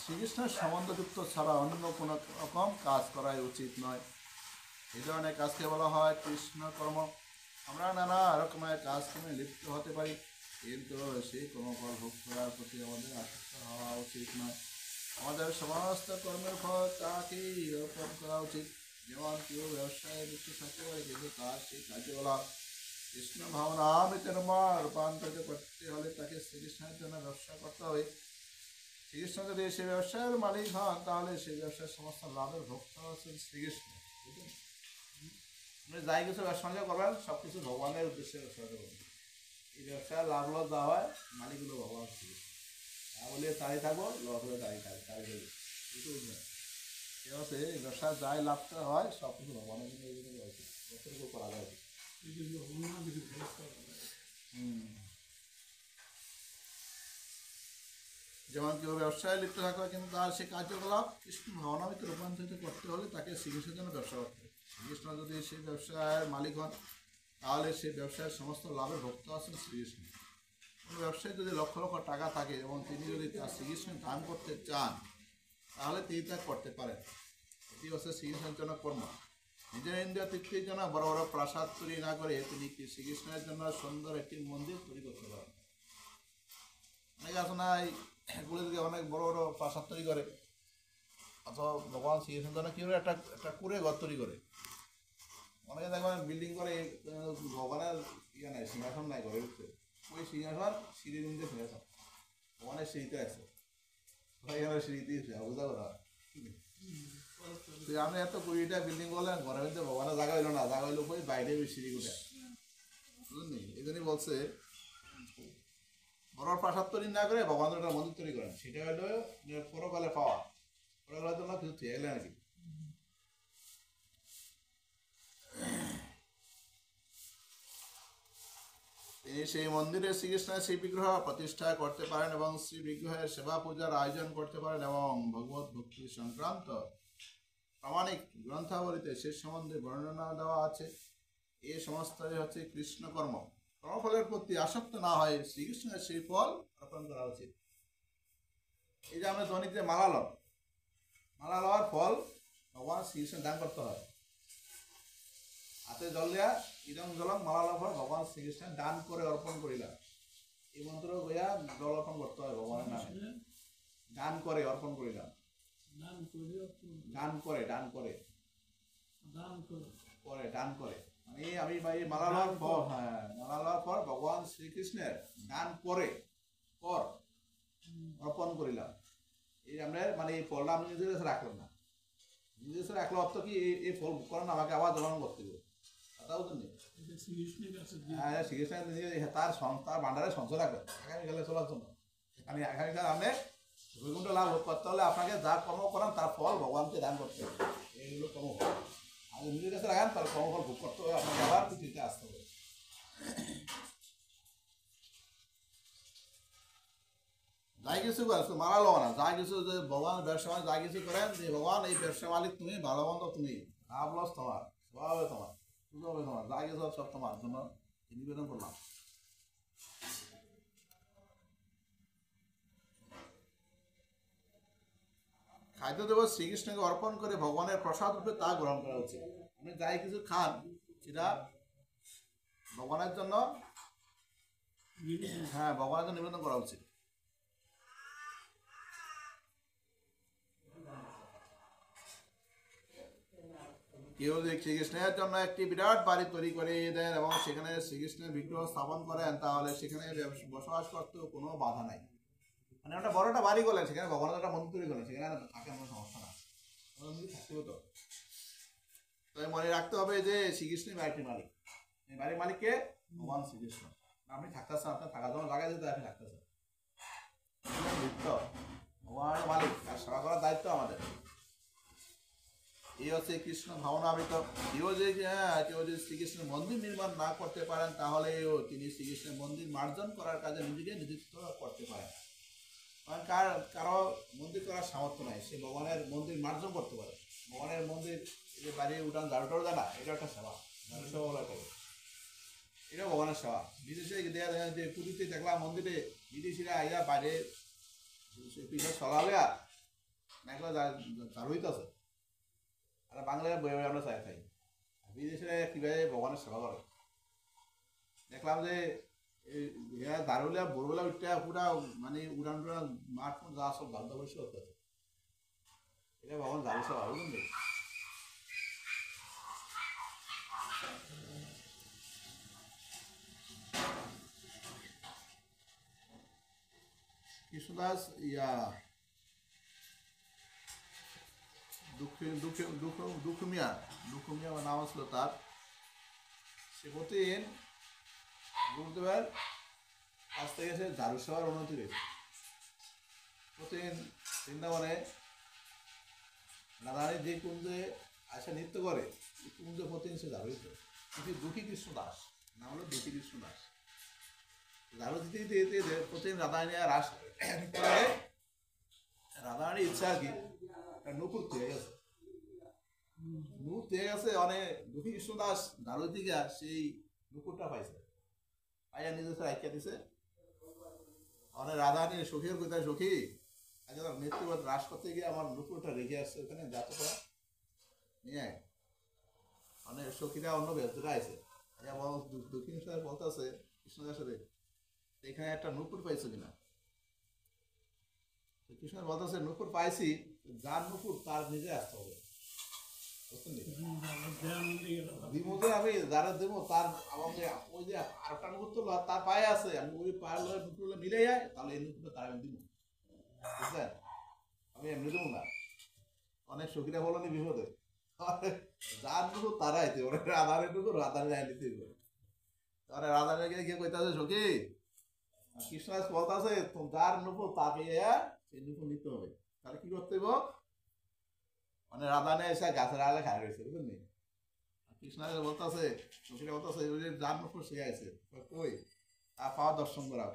শ্রীকৃষ্ণের সম্বন্ধযুক্ত ছাড়া অন্য কোনো রকম কাজ করাই উচিত নয়। এই ধরনের কাজকে বলা হয় কৃষ্ণ কর্ম। আমরা নানা রকমের কাজকর্মে লিপ্ত হতে পারি, কিন্তু সেই কর্মফল ভোগ করার প্রতি আমাদের আসক্ত হওয়া উচিত নয়। আমাদের সমস্ত কর্মের ফল তাকেই অর্পণ করা উচিত। যেমন কেউ ব্যবসায় লিপ্ত থাকতে পারে, কিন্তু তার সেই কার্যকলাপ কৃষ্ণ ভাবনামৃতে রূপান্তরিত করতে হলে তাকে শ্রীকৃষ্ণের জন্য ব্যবসা করতে হবে। শ্রীকৃষ্ণ যদি সেই ব্যবসায়ের মালিক হন, তাহলে সেই ব্যবসার সমস্ত লাভের ভোক্তা হচ্ছেন শ্রীকৃষ্ণ। বুঝলেন? আপনি যাই কিছু ব্যবসা বাণিজ্য করবেন, সব কিছু ভগবানের উদ্দেশ্যে ব্যবসা করবেন। এই ব্যবসায় লাভ লস দেওয়া হয়, মালিকগুলো ভগবান শ্রীকৃষ্ণ। তা বলে তাই থাকবো, লস হলে তাই থাকবে, তাই দেবে। কিছু বুঝলেন? সে হচ্ছে এই ব্যবসায় যাই লাভটা হয়, সব কিছু ভগবানের জন্য এই জন্য উচিত, ব্যবসার উপর করা যায়। যেমন কেউ ব্যবসায় লিপ্ত থাকবে, কিন্তু তার সেই কার্যকলাপ কৃষ্ণ ভাবনামৃতে রূপান্তরিত করতে হলে তাকে শ্রীকৃষ্ণের জন্য ব্যবসা করতে হবে। শ্রীকৃষ্ণ যদি সেই ব্যবসার মালিক হন, তাহলে সেই ব্যবসার সমস্ত লাভের ভোক্তা আছেন শ্রীকৃষ্ণ। কোনো ব্যবসায় যদি লক্ষ লক্ষ টাকা থাকে এবং তিনি যদি তার শ্রীকৃষ্ণের দান করতে চান, তাহলে তিনি তা করতে পারেন। এটি হচ্ছে শ্রীকৃষ্ণের জন্য কর্ম। নিজের ইন্দ্রিয় তৃপ্তির জন্য বড় বড় প্রাসাদ তৈরি না করে তিনি শ্রীকৃষ্ণের জন্য সুন্দর একটি মন্দির তৈরি করতে পারেন। অনেকে আছে না, এগুলো দিকে অনেক বড় বড় প্রাসাদ তৈরি করে, অথবা ভগবান শ্রীকৃষ্ণের জন্য কীভাবে একটা একটা কুড়ে ঘর তৈরি করে। অনেকে দেখবেন বিল্ডিং করে, ভগবানের ইয়ে নাই, সিংহাসন নাই ঘরের ভিতরে। ওই সিংহাসন সিঁড়ির মধ্যে সিংহাসন, ভগবানের সিঁড়িতে আছে, এখানে সিঁড়িতে বুঝা করা। আপনি এত 20টা বিল্ডিং বলেন, ঘরের মধ্যে ভগবানের জায়গা হইলো না, জায়গা হইলো ওই বাইরে ওই সিঁড়ি উঠে, বুঝলেন? এই জন্যই বলছে বড় প্রাসাদ তৈরি না করে ভগবানের একটা মন্দির তৈরি করেন। সেটা হলো পরকালে পাওয়া, পরকালের জন্য কিছু থেকে গেলে নাকি। তিনি সেই মন্দিরে শ্রীকৃষ্ণের শ্রী বিগ্রহ প্রতিষ্ঠা করতে পারেন এবং শ্রী বিগ্রহের সেবা পূজার আয়োজন করতে পারেন, এবং ভগবত ভক্তি সংক্রান্ত প্রামাণিক গ্রন্থাবলীতে সে সম্বন্ধে বর্ণনা দেওয়া আছে। এই সমস্তই হচ্ছে কৃষ্ণকর্ম। কর্মফলের প্রতি আসক্ত না হয় শ্রীকৃষ্ণের সেই ফল অর্পণ করা উচিত। এই যে আমরা দৈনিক যে মালা লওয়ার ফল ভগবান শ্রীকৃষ্ণ দান করতে হয়। হাতে জল দেয়া ইদং জলং মালা লওয়ার ফল ভগবান শ্রীকৃষ্ণ দান করে অর্পণ করিলাম। এই মন্ত্র গইয়া জল অর্পণ করতে হয় ভগবানের নামে। দান করে অর্পণ করিলাম, দান করে মানে আমি মালা লওয়ার পর, হ্যাঁ, মালা লওয়ার পর ভগবান শ্রীকৃষ্ণের দান করে পর অর্পণ করিলাম। এই আমরা মানে এই ফলটা আমি নিজের কাছে রাখলাম না, নিজের কাছে রাখলে অর্থ কি এই ফল করেন আমাকে আবার জন্ম করতে হবে, কথা বুঝলেন? হ্যাঁ, শ্রীকৃষ্ণ তার ভান্ডারে সঞ্চয় রাখবেন আগামীকালে চলার জন্য। আমি আগামীকাল আপনি বৈকুণ্ঠ লাভ করতে হলে আপনাকে যা কর্ম করেন তার ফল ভগবানকে দান করতে হবে। এইগুলো কর্মফল আপনি নিজের কাছে রাখেন, তার কর্মফল ভোগ করতে হবে, আপনাকে আবার পৃথিবীতে আসতে হবে। যাই কিছু করেন মারা লো না, যা কিছু যে ভগবান ব্যবসা যা কিছু করেন, যে ভগবান এই ব্যবসা মালিক তুমি, ভালো মন্দ তুমি, লাভ লস তোমার, সব হবে তোমার, পুজো হবে তোমার, যা কিছু সব তোমার জন্য নিবেদন করলাম। খাদ্য দেব শ্রীকৃষ্ণকে অর্পণ করে ভগবানের প্রসাদ রূপে তা গ্রহণ করা উচিত। আপনি যাই কিছু খান সেটা ভগবানের জন্য, হ্যাঁ, ভগবানের জন্য নিবেদন করা উচিত। কেউ যদি শ্রীকৃষ্ণের জন্য একটি বিরাট বাড়ি তৈরি করে দেন এবং সেখানে শ্রীকৃষ্ণের বিগ্রহ স্থাপন করেন, তাহলে সেখানে বসবাস করতেও কোনো বাধা নাই। মানে ওটা বড় একটা বাড়ি করলেন, সেখানে ভগবানের একটা মন্দির তৈরি করলেন, সেখানে থাকে কোনো সমস্যা না, থাকতে হতো। তবে মনে রাখতে হবে যে শ্রীকৃষ্ণই বাড়িটির মালিক। এই বাড়ির মালিককে ভগবান শ্রীকৃষ্ণ। আপনি থাকতেছেন, আপনার থাকার জন্য জায়গা দিতে আপনি থাকতেছেন, ভগবান মালিক, আর সেবা করার দায়িত্ব আমাদের। এই হচ্ছে কৃষ্ণ ভাবনামৃত। কেউ যদি শ্রীকৃষ্ণের মন্দির নির্মাণ না করতে পারেন, তাহলেও তিনি শ্রীকৃষ্ণের মন্দির মার্জন করার কাজে নিজেকে নিযুক্ত করতে পারেন। কারণ কারো মন্দির করার সামর্থ্য নাই, সে ভগবানের মন্দির মার্জন করতে পারে। ভগবানের মন্দির যে বাইরে উঠান ঝাড়ুটাও দেয় না, এটা একটা সেবা, ঝাড়ু সেবা বলা করে, এটা ভগবানের সেবা। বিদেশে যে পুরীতে দেখলাম মন্দিরে বিদেশিরা আইয়া বাইরে পিঠে চলালে একলা চালু হইতেছে। আর বাংলায় বই বই আমরা চাই খাই, বিদেশে কীভাবে ভগবানের সেবা করে দেখলাম যে দারুলিয়া ভোরবেলা উঠতে পুরা মানে উড়ান টুড়ান মাঠ যা সব ধান বসে হতেছে, এটা ভগবান জারু সেবা বুঝলেন। কৃষ্ণদাস ইয়া দুখুমিয়া দুখুমিয়া নাম ছিল তার। সে প্রতিদিন গুরুদেবের কাছ থেকে সে ঝাড়ু সেবার উন্নতি হয়েছে। প্রতিদিন বৃন্দাবনে রাধারানী যে কুঞ্জে আসে নৃত্য করে কুঞ্জে প্রতিদিন সে ঝাড়ু দিত। কিন্তু দুঃখী কৃষ্ণ দাস, নাম হলো দুঃখী কৃষ্ণ দাস। ঝাড়ু দিতে দিতে দিতে প্রতিদিন রাধারানী রাস করে। রাধারানীর ইচ্ছা আর কি নুপুর থেকে গেছে, নুপুর থেকে গেছে অনেক দুঃখী কৃষ্ণ দাস ঝাড়ু দিকে সেই নুপুরটা পাইছে, পাইয়া নিজের রাখিয়া দিছে। অনেক রাধারানী সখীর কোথায় সখী আগে তার মৃত্যু রাস করতে গিয়ে আমার নুপুরটা রেখে আসছে ওখানে, যাতে করা নিয়ে অনেক সখীরা অন্য ব্যক্তিরা আছে। দক্ষিণ সাহেব বলতেছে কৃষ্ণদাসের এখানে একটা নুপুর পাইছো কিনা। কৃষ্ণ বলতেছে নুপুর পাইছি, যার নুপুর তার নিজে আসতে হবে, আমি যারা দেবো তার আমাকে ওই যে আরেকটা নুপুর তো তার পায়ে আছে, আমি ওই পায়ের নুপুর মিলে যায় তাহলে এই নুপুরটা তার আমি দিব, বুঝলেন। আমি এমনি দেবো না, অনেক সখীরা বলো নি বিপদে যার নুপুর তারাই ওরা রাধারের নুপুর রাধারে যায় নিতে তাহলে রাধারে গিয়ে কইতাছে সখী কৃষ্ণ বলতেছে যার নুপুর তাকে সেই নুপুর নিতে হবে। তাহলে কি করতে হইব, মানে রাধানে এসে গাছের আড়ালে খায় রয়েছে বুঝলেন। কৃষ্ণ বলতেছে সখীরা বলতেছে যার নুপুর সে আছে কই তার পাওয়া দর্শন করা,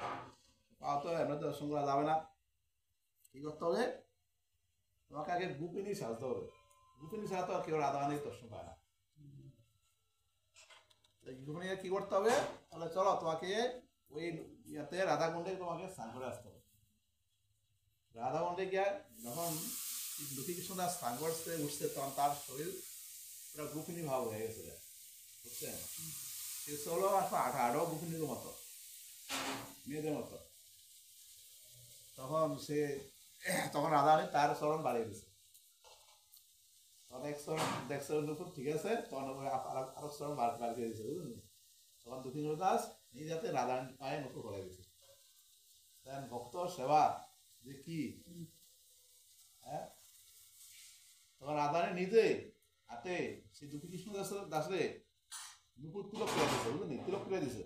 পাওয়া তো এমনি দর্শন করা যাবে না। কি করতে হবে, তোমাকে আগে গোপিনী সাজতে হবে, গোপিনী ছাড়া তো কেউ রাধারানীর দর্শন পায় না। গোপিনী কি করতে হবে, তাহলে চলো তোমাকে ওই ইয়াতে রাধাকুণ্ডে তোমাকে স্নান করে আসতে হবে। রাধাকুণ্ডে গিয়ে যখন লক্ষ্মী কৃষ্ণদাস স্নান করতে উঠছে তখন তার শরীর পুরো গোপিনী ভাব হয়ে গেছে, বুঝছেন। সে চলো আঠারো গোপিনীর মতো, মেয়েদের মতো। তখন রাধারানী তার চরণ বাড়িয়ে দিয়েছে। তখন এক চরণ দুপুর ঠিক আছে, তখন আরো চরণ বাড়িয়ে দিয়েছে বুঝলেন। তখন দক্ষিণ দাস নিজে হাতে রাধারানী পায়ে নতুন করে দিয়েছে। ভক্ত সেবা যে কি, হ্যাঁ। তখন রাধারানী নিজে হাতে সেই দক্ষিণ কৃষ্ণ দাসরে দুপুর তিলক করে দিয়েছে বুঝলেন, তিলক করে দিয়েছে।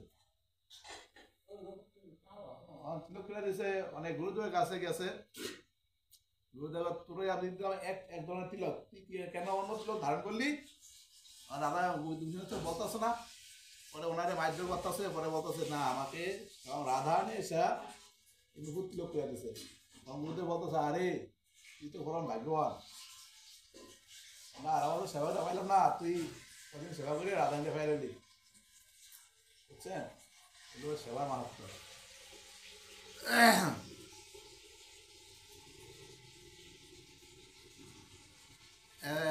তিলক করে দিয়েছে, অনেক গুরুদেবের কাছে গেছে, গুরুদেব তোরে আমি এক ধরনের তিলক, কেন অন্য তিলক ধারণ করলি। রাধা বলতেছে না, পরে ওনারে মাইদ্র করতেছে, পরে বলতেছে না আমাকে রাধা নিয়ে এসে নুপুর তিলক করে দিছে। তখন গুরুদেব বলতেছে আরে তুই তো বরং ভাগ্যবান, না আর আমাদের সেবাটা পাইলাম না, তুই কদিন সেবা করে রাধাকে পাইলি, বুঝছেন। এগুলো সেবার মাহাত্ম।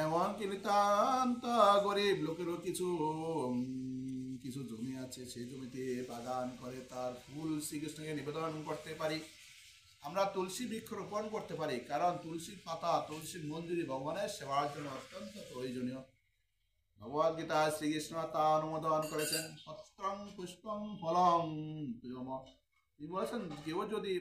এমনকি নিতান্ত গরিব লোকেরও কিছু কিছু জমি আছে, সেই জমিতে বাগান করে তার ফুল শ্রীকৃষ্ণকে নিবেদন করতে পারি। আমরা তুলসী বৃক্ষ রোপণ করতে পারি, কারণ তুলসীর পাতা তুলসীর মঞ্জুরি ভগবানের সেবার জন্য অত্যন্ত প্রয়োজনীয়। ভগবদ গীতায় শ্রীকৃষ্ণ তা অনুমোদন করেছেন। পত্রং পুষ্পং ফলং প্রিয়ম, তিনি বলেছেন কেউ যদি